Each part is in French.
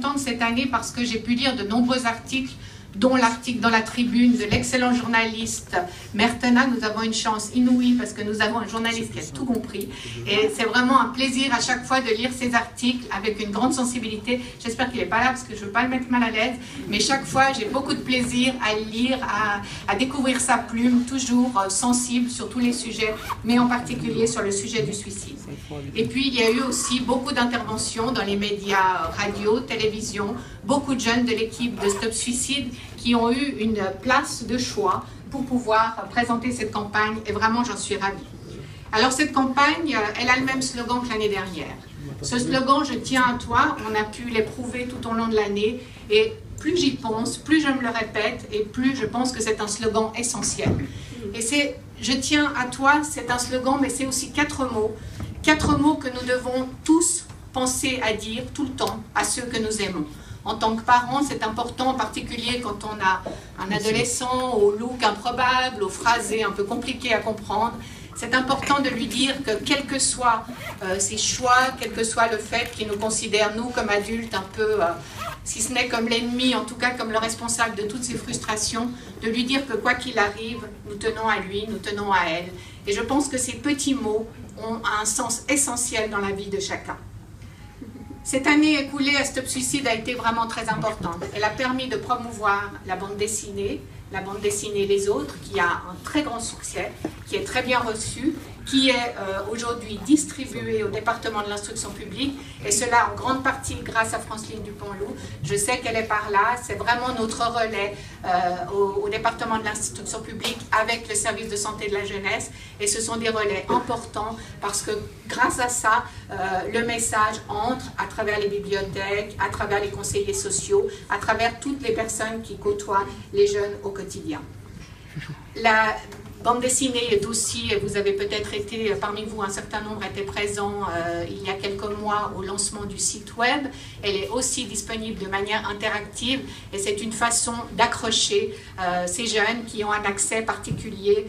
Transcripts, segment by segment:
contente cette année parce que j'ai pu lire de nombreux articles, dont l'article dans la Tribune de l'excellent journaliste Mertena. Nous avons une chance inouïe parce que nous avons un journaliste qui a tout compris. Et c'est vraiment un plaisir à chaque fois de lire ces articles avec une grande sensibilité. J'espère qu'il n'est pas là parce que je ne veux pas le mettre mal à l'aise. Mais chaque fois, j'ai beaucoup de plaisir à le lire, à découvrir sa plume, toujours sensible sur tous les sujets, mais en particulier sur le sujet du suicide. Et puis, il y a eu aussi beaucoup d'interventions dans les médias radio, télévision, beaucoup de jeunes de l'équipe de Stop Suicide qui ont eu une place de choix pour pouvoir présenter cette campagne, et vraiment j'en suis ravie. Alors cette campagne, elle a le même slogan que l'année dernière. Ce slogan, je tiens à toi, on a pu l'éprouver tout au long de l'année, et plus j'y pense, plus je me le répète, et plus je pense que c'est un slogan essentiel. Et c'est « je tiens à toi », c'est un slogan, mais c'est aussi 4 mots que nous devons tous penser à dire tout le temps à ceux que nous aimons. En tant que parents, c'est important, en particulier quand on a un adolescent au look improbable, aux phrasés un peu compliqués à comprendre. C'est important de lui dire que quels que soient ses choix, quel que soit le fait qu'il nous considère, nous, comme adultes, un peu, si ce n'est comme l'ennemi, en tout cas comme le responsable de toutes ses frustrations, de lui dire que quoi qu'il arrive, nous tenons à lui, nous tenons à elle. Et je pense que ces petits mots ont un sens essentiel dans la vie de chacun. Cette année écoulée à Stop Suicide a été vraiment très importante. Elle a permis de promouvoir la bande dessinée Les Autres, qui a un très grand succès, qui est très bien reçu, qui est aujourd'hui distribuée au département de l'instruction publique, et cela en grande partie grâce à Franceline Dupont-Loup. Je sais qu'elle est par là, c'est vraiment notre relais au département de l'instruction publique avec le service de santé de la jeunesse, et ce sont des relais importants parce que grâce à ça, le message entre à travers les bibliothèques, à travers les conseillers sociaux, à travers toutes les personnes qui côtoient les jeunes au quotidien. La bande dessinée est aussi, vous avez peut-être été, parmi vous, un certain nombre étaient présents il y a quelques mois au lancement du site web. Elle est aussi disponible de manière interactive et c'est une façon d'accrocher ces jeunes qui ont un accès particulier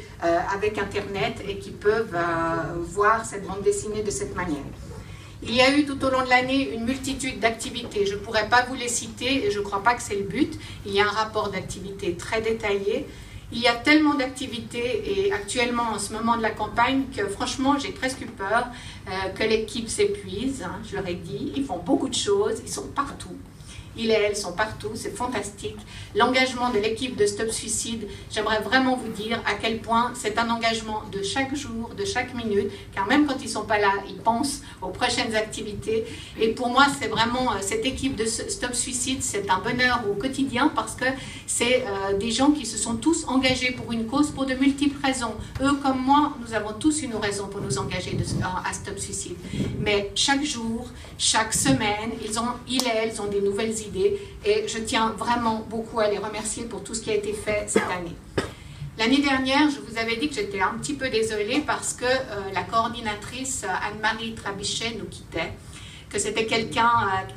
avec Internet et qui peuvent voir cette bande dessinée de cette manière. Il y a eu tout au long de l'année une multitude d'activités. Je ne pourrais pas vous les citer et je ne crois pas que c'est le but. Il y a un rapport d'activités très détaillé. Il y a tellement d'activités et actuellement en ce moment de la campagne que franchement j'ai presque eu peur que l'équipe s'épuise, hein, je leur ai dit, ils font beaucoup de choses, ils sont partout. Ils et elles sont partout, c'est fantastique. L'engagement de l'équipe de Stop Suicide, j'aimerais vraiment vous dire à quel point c'est un engagement de chaque jour, de chaque minute, car même quand ils ne sont pas là, ils pensent aux prochaines activités. Et pour moi, c'est vraiment, cette équipe de Stop Suicide, c'est un bonheur au quotidien parce que c'est des gens qui se sont tous engagés pour une cause pour de multiples raisons. Eux comme moi, nous avons tous une raison pour nous engager à Stop Suicide. Mais chaque jour, chaque semaine, ils et elles ont des nouvelles idées et je tiens vraiment beaucoup à les remercier pour tout ce qui a été fait cette année. L'année dernière, je vous avais dit que j'étais un petit peu désolée parce que la coordinatrice Anne-Marie Trabichet nous quittait, que c'était quelqu'un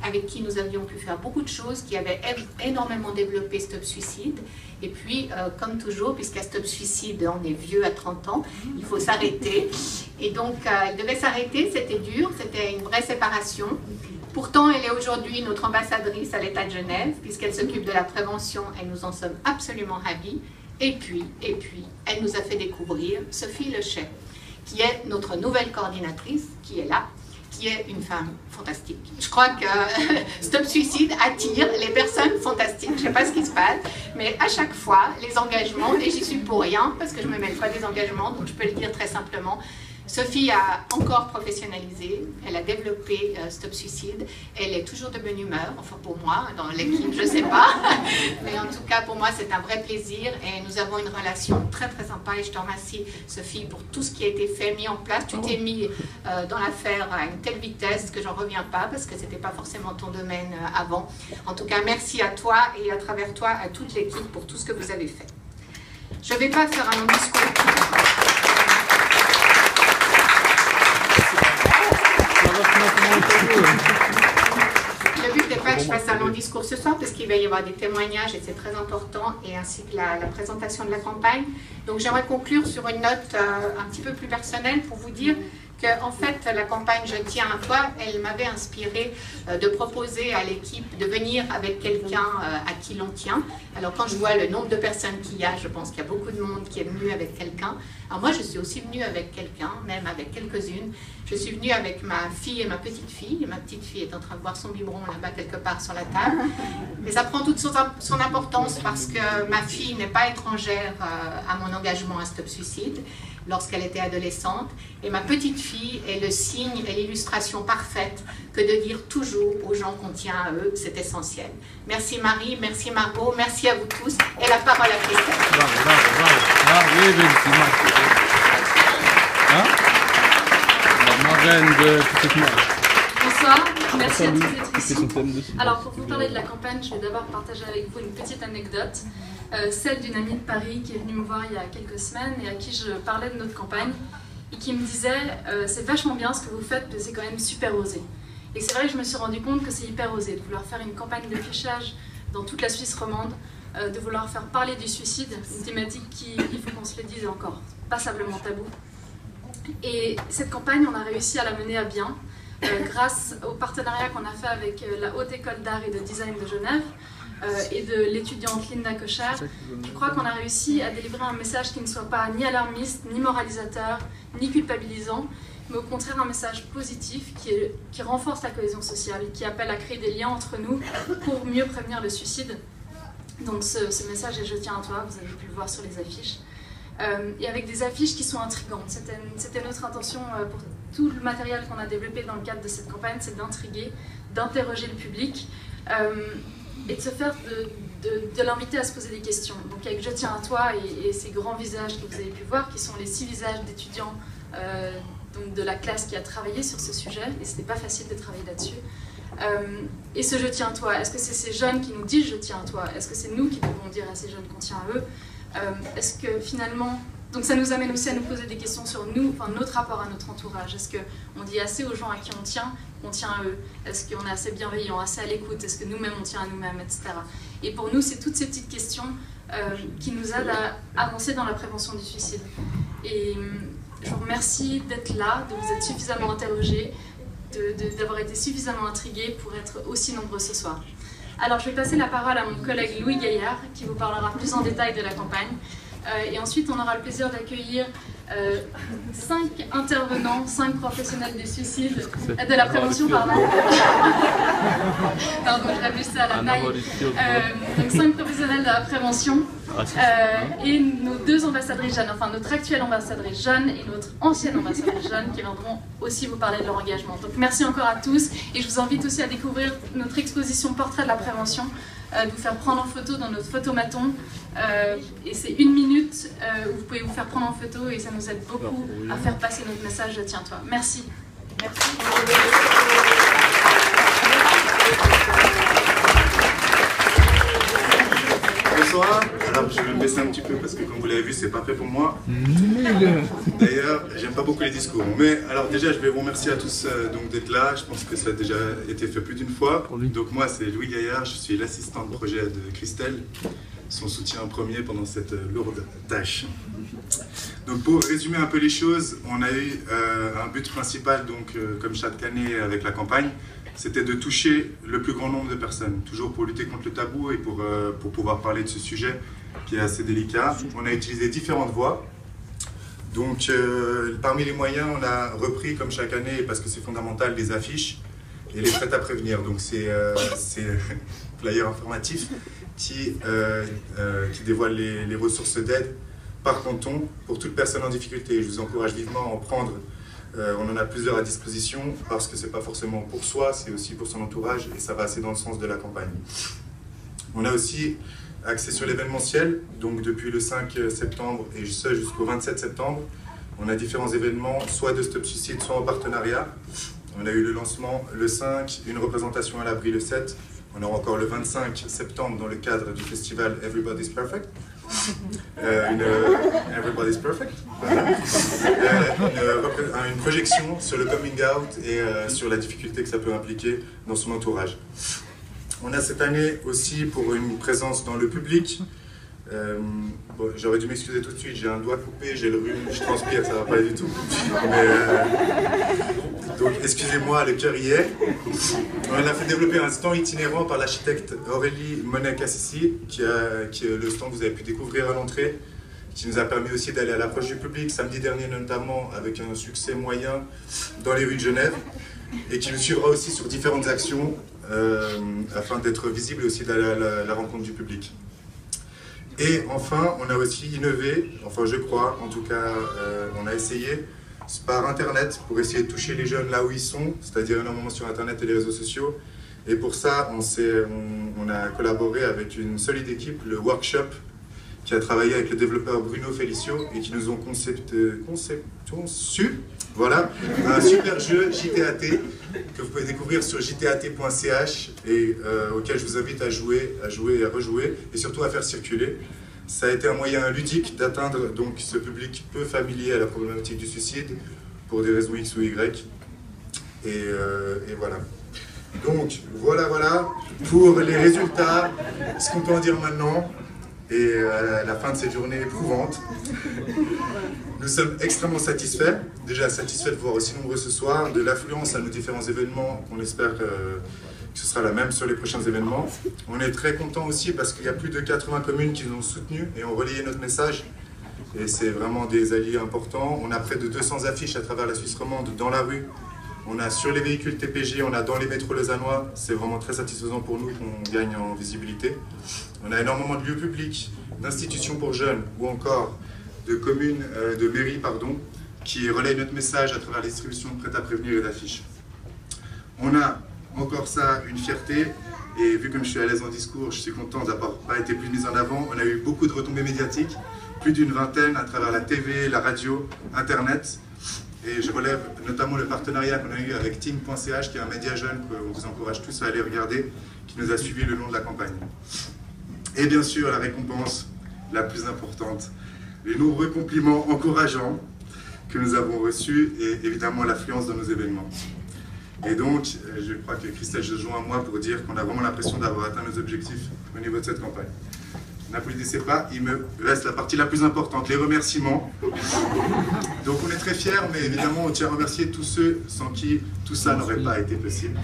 avec qui nous avions pu faire beaucoup de choses, qui avait énormément développé Stop Suicide. Et puis, comme toujours, puisqu'à Stop Suicide, on est vieux à 30 ans, il faut s'arrêter. Et donc, elle devait s'arrêter, c'était dur, c'était une vraie séparation. Pourtant, elle est aujourd'hui notre ambassadrice à l'État de Genève, puisqu'elle s'occupe de la prévention et nous en sommes absolument ravis. Et puis, elle nous a fait découvrir Sophie Lechet, qui est notre nouvelle coordinatrice, qui est là, qui est une femme fantastique. Je crois que Stop Suicide attire les personnes fantastiques. Je ne sais pas ce qui se passe, mais à chaque fois, les engagements, et j'y suis pour rien, parce que je me mêle pas des engagements, donc je peux le dire très simplement, Sophie a encore professionnalisé, elle a développé Stop Suicide, elle est toujours de bonne humeur, enfin pour moi, dans l'équipe je ne sais pas, mais en tout cas pour moi c'est un vrai plaisir et nous avons une relation très très sympa et je te remercie Sophie pour tout ce qui a été fait, mis en place. Tu t'es mis dans l'affaire à une telle vitesse que j'en reviens pas parce que ce n'était pas forcément ton domaine avant. En tout cas merci à toi et à travers toi à toute l'équipe pour tout ce que vous avez fait. Je ne vais pas faire un long discours. Le but n'est pas que je fasse un long discours ce soir parce qu'il va y avoir des témoignages et c'est très important et ainsi que la présentation de la campagne. Donc j'aimerais conclure sur une note un petit peu plus personnelle pour vous dire En fait, la campagne Je tiens à toi, elle m'avait inspiré de proposer à l'équipe de venir avec quelqu'un à qui l'on tient. Alors quand je vois le nombre de personnes qu'il y a, je pense qu'il y a beaucoup de monde qui est venu avec quelqu'un. Alors moi, je suis aussi venue avec quelqu'un, même avec quelques-unes. Je suis venue avec ma fille et ma petite fille. Ma petite fille est en train de boire son biberon là-bas quelque part sur la table. Mais ça prend toute son importance parce que ma fille n'est pas étrangère à mon engagement à Stop Suicide lorsqu'elle était adolescente. Et ma petite fille est le signe et l'illustration parfaite que de dire toujours aux gens qu'on tient à eux, c'est essentiel. Merci Marie, merci Margot, merci à vous tous. Et la parole à Christelle. Bravo, bravo, bravo. Ah oui, effectivement. Hein? La marraine de Petite Marche. Bonsoir, merci à tous et tous. Alors pour vous parler de la campagne, je vais d'abord partager avec vous une petite anecdote, celle d'une amie de Paris qui est venue me voir il y a quelques semaines et à qui je parlais de notre campagne et qui me disait c'est vachement bien ce que vous faites, mais c'est quand même super osé. Et c'est vrai que je me suis rendu compte que c'est hyper osé de vouloir faire une campagne de fichage dans toute la Suisse romande, de vouloir faire parler du suicide, une thématique qui, il faut qu'on se le dise, encore passablement tabou. Et cette campagne, on a réussi à la mener à bien. Grâce au partenariat qu'on a fait avec la Haute École d'Art et de Design de Genève et de l'étudiante Linda Kocher, je crois qu'on a réussi à délivrer un message qui ne soit pas ni alarmiste, ni moralisateur, ni culpabilisant, mais au contraire un message positif qui renforce la cohésion sociale, qui appelle à créer des liens entre nous pour mieux prévenir le suicide. Donc ce message est « Je tiens à toi », vous avez pu le voir sur les affiches. Et avec des affiches qui sont intrigantes. C'était notre intention pour tout le matériel qu'on a développé dans le cadre de cette campagne, c'est d'intriguer, d'interroger le public et de se faire de l'inviter à se poser des questions. Donc avec Je tiens à toi et ces grands visages que vous avez pu voir, qui sont les 6 visages d'étudiants donc de la classe qui a travaillé sur ce sujet, et ce n'est pas facile de travailler là-dessus. Et ce Je tiens à toi, est-ce que c'est ces jeunes qui nous disent Je tiens à toi? Est-ce que c'est nous qui devons dire à ces jeunes qu'on tient à eux? Est-ce que finalement, donc ça nous amène aussi à nous poser des questions sur nous, enfin notre rapport à notre entourage. Est-ce qu'on dit assez aux gens à qui on tient à eux? Est-ce qu'on est assez bienveillant, assez à l'écoute? Est-ce que nous-mêmes on tient à nous-mêmes, etc. Et pour nous, c'est toutes ces petites questions qui nous aident à avancer dans la prévention du suicide. Et je vous remercie d'être là, de vous être suffisamment interrogés, d'avoir été suffisamment intrigués pour être aussi nombreux ce soir. Alors je vais passer la parole à mon collègue Louis Gaillard qui vous parlera plus en détail de la campagne. Et ensuite on aura le plaisir d'accueillir 5 intervenants, 5 professionnels du suicide, de la prévention, pardon. Pardon, je l'ai ça à la taille. Donc 5 professionnels de la prévention et nos 2 ambassadrices jeunes, enfin notre actuelle ambassadrice jeune et notre ancienne ambassadrice jeune qui viendront aussi vous parler de leur engagement. Donc merci encore à tous et je vous invite aussi à découvrir notre exposition Portrait de la prévention, de vous faire prendre en photo dans notre photomaton. Et c'est 1 minute où vous pouvez vous faire prendre en photo et ça nous aide beaucoup à faire passer notre message « Tiens-toi ». Merci. Merci. Bonsoir. Alors je vais me baisser un petit peu parce que comme vous l'avez vu, c'est pas fait pour moi. D'ailleurs, j'aime pas beaucoup les discours. Mais alors déjà, je vais vous remercier à tous donc d'être là. Je pense que ça a déjà été fait plus d'une fois. Donc moi, c'est Louis Gaillard. Je suis l'assistant de projet de Christelle, son soutien premier pendant cette lourde tâche. Donc pour résumer un peu les choses, on a eu un but principal, donc comme chaque année avec la campagne, c'était de toucher le plus grand nombre de personnes, toujours pour lutter contre le tabou et pour pouvoir parler de ce sujet qui est assez délicat. On a utilisé différentes voies. Donc parmi les moyens, on a repris comme chaque année, parce que c'est fondamental, des affiches et les traites à prévenir. Donc c'est flyer informatif qui dévoile les ressources d'aide par canton pour toute personne en difficulté. Je vous encourage vivement à en prendre. On en a plusieurs à disposition parce que ce n'est pas forcément pour soi, c'est aussi pour son entourage et ça va assez dans le sens de la campagne. On a aussi axé sur l'événementiel, donc depuis le 5 septembre et ce jusqu'au 27 septembre, on a différents événements, soit de Stop Suicide, soit en partenariat. On a eu le lancement le 5, une représentation à l'abri le 7, on aura encore le 25 septembre dans le cadre du festival Everybody's Perfect. Everybody's Perfect. Voilà. Une projection sur le coming out et sur la difficulté que ça peut impliquer dans son entourage. On a cette année aussi pour une présence dans le public Bon, j'aurais dû m'excuser tout de suite, j'ai un doigt coupé, j'ai le rhume, je transpire, ça va pas du tout. Donc excusez-moi, le cœur y est. On a fait développer un stand itinérant par l'architecte Aurélie Monet-Cassissi, qui est le stand que vous avez pu découvrir à l'entrée, qui nous a permis aussi d'aller à l'approche du public, samedi dernier notamment, avec un succès moyen dans les rues de Genève, et qui nous suivra aussi sur différentes actions, afin d'être visible et aussi d'aller à la rencontre du public. Et enfin, on a aussi innové, enfin je crois, en tout cas, on a essayé par Internet pour essayer de toucher les jeunes là où ils sont, c'est-à-dire énormément sur Internet et les réseaux sociaux. Et pour ça, on a collaboré avec une solide équipe, le Workshop, qui a travaillé avec le développeur Bruno Felicio et qui nous ont conçu voilà, un super jeu JTAT que vous pouvez découvrir sur jtat.ch et auquel je vous invite à jouer et à rejouer et surtout à faire circuler. Ça a été un moyen ludique d'atteindre donc ce public peu familier à la problématique du suicide pour des raisons X ou Y. Et voilà. Donc voilà pour les résultats, ce qu'on peut en dire maintenant. Et à la fin de cette journée éprouvante, nous sommes extrêmement satisfaits, déjà satisfaits de voir aussi nombreux ce soir, de l'affluence à nos différents événements, qu'on espère que ce sera la même sur les prochains événements. On est très contents aussi parce qu'il y a plus de 80 communes qui nous ont soutenus et ont relayé notre message. Et c'est vraiment des alliés importants. On a près de 200 affiches à travers la Suisse romande dans la rue. On a sur les véhicules TPG, on a dans les métros lausannois. C'est vraiment très satisfaisant pour nous qu'on gagne en visibilité. On a énormément de lieux publics, d'institutions pour jeunes ou encore de communes, de mairies, pardon, qui relayent notre message à travers la distribution de prêt à prévenir et d'affiches. On a encore ça, une fierté, et vu comme je suis à l'aise en discours, je suis content d'avoir pas été plus mis en avant. On a eu beaucoup de retombées médiatiques, plus d'une vingtaine à travers la TV, la radio, Internet. Et je relève notamment le partenariat qu'on a eu avec team.ch, qui est un média jeune qu'on vous encourage tous à aller regarder, qui nous a suivis le long de la campagne. Et bien sûr, la récompense la plus importante, les nombreux compliments encourageants que nous avons reçus et évidemment l'affluence dans nos événements. Et donc, je crois que Christelle se joint à moi pour dire qu'on a vraiment l'impression d'avoir atteint nos objectifs au niveau de cette campagne. N'applaudissez pas, il me reste la partie la plus importante, les remerciements. Donc on est très fiers, mais évidemment on tient à remercier tous ceux sans qui tout ça n'aurait pas été possible.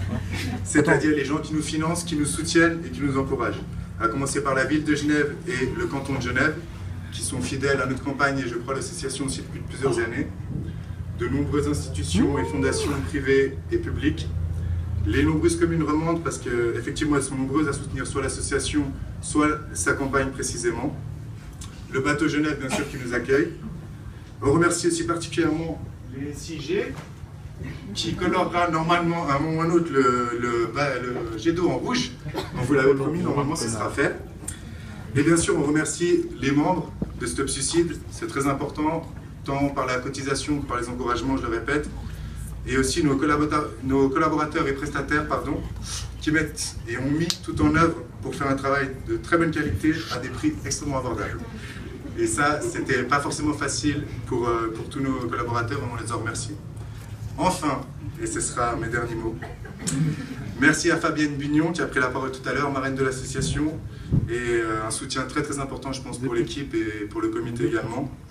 C'est-à-dire les gens qui nous financent, qui nous soutiennent et qui nous encouragent. À commencer par la ville de Genève et le canton de Genève, qui sont fidèles à notre campagne et je crois l'association aussi depuis plusieurs années. De nombreuses institutions et fondations privées et publiques. Les nombreuses communes romandes, parce qu'effectivement elles sont nombreuses à soutenir soit l'association, soit sa campagne précisément. Le bateau Genève, bien sûr, qui nous accueille. On remercie aussi particulièrement les 6G, qui colorera normalement à un moment ou à un autre le jet d'eau en rouge. On vous l'avait promis, normalement ce sera fait. Et bien sûr, on remercie les membres de Stop Suicide, c'est très important, tant par la cotisation que par les encouragements, je le répète. Et aussi nos collaborateurs et prestataires qui mettent et ont mis tout en œuvre pour faire un travail de très bonne qualité à des prix extrêmement abordables. Et ça, c'était pas forcément facile pour tous nos collaborateurs, on les en remercie. Enfin, et ce sera mes derniers mots, merci à Fabienne Bugnon qui a pris la parole tout à l'heure, marraine de l'association, et un soutien très très important je pense pour l'équipe et pour le comité également.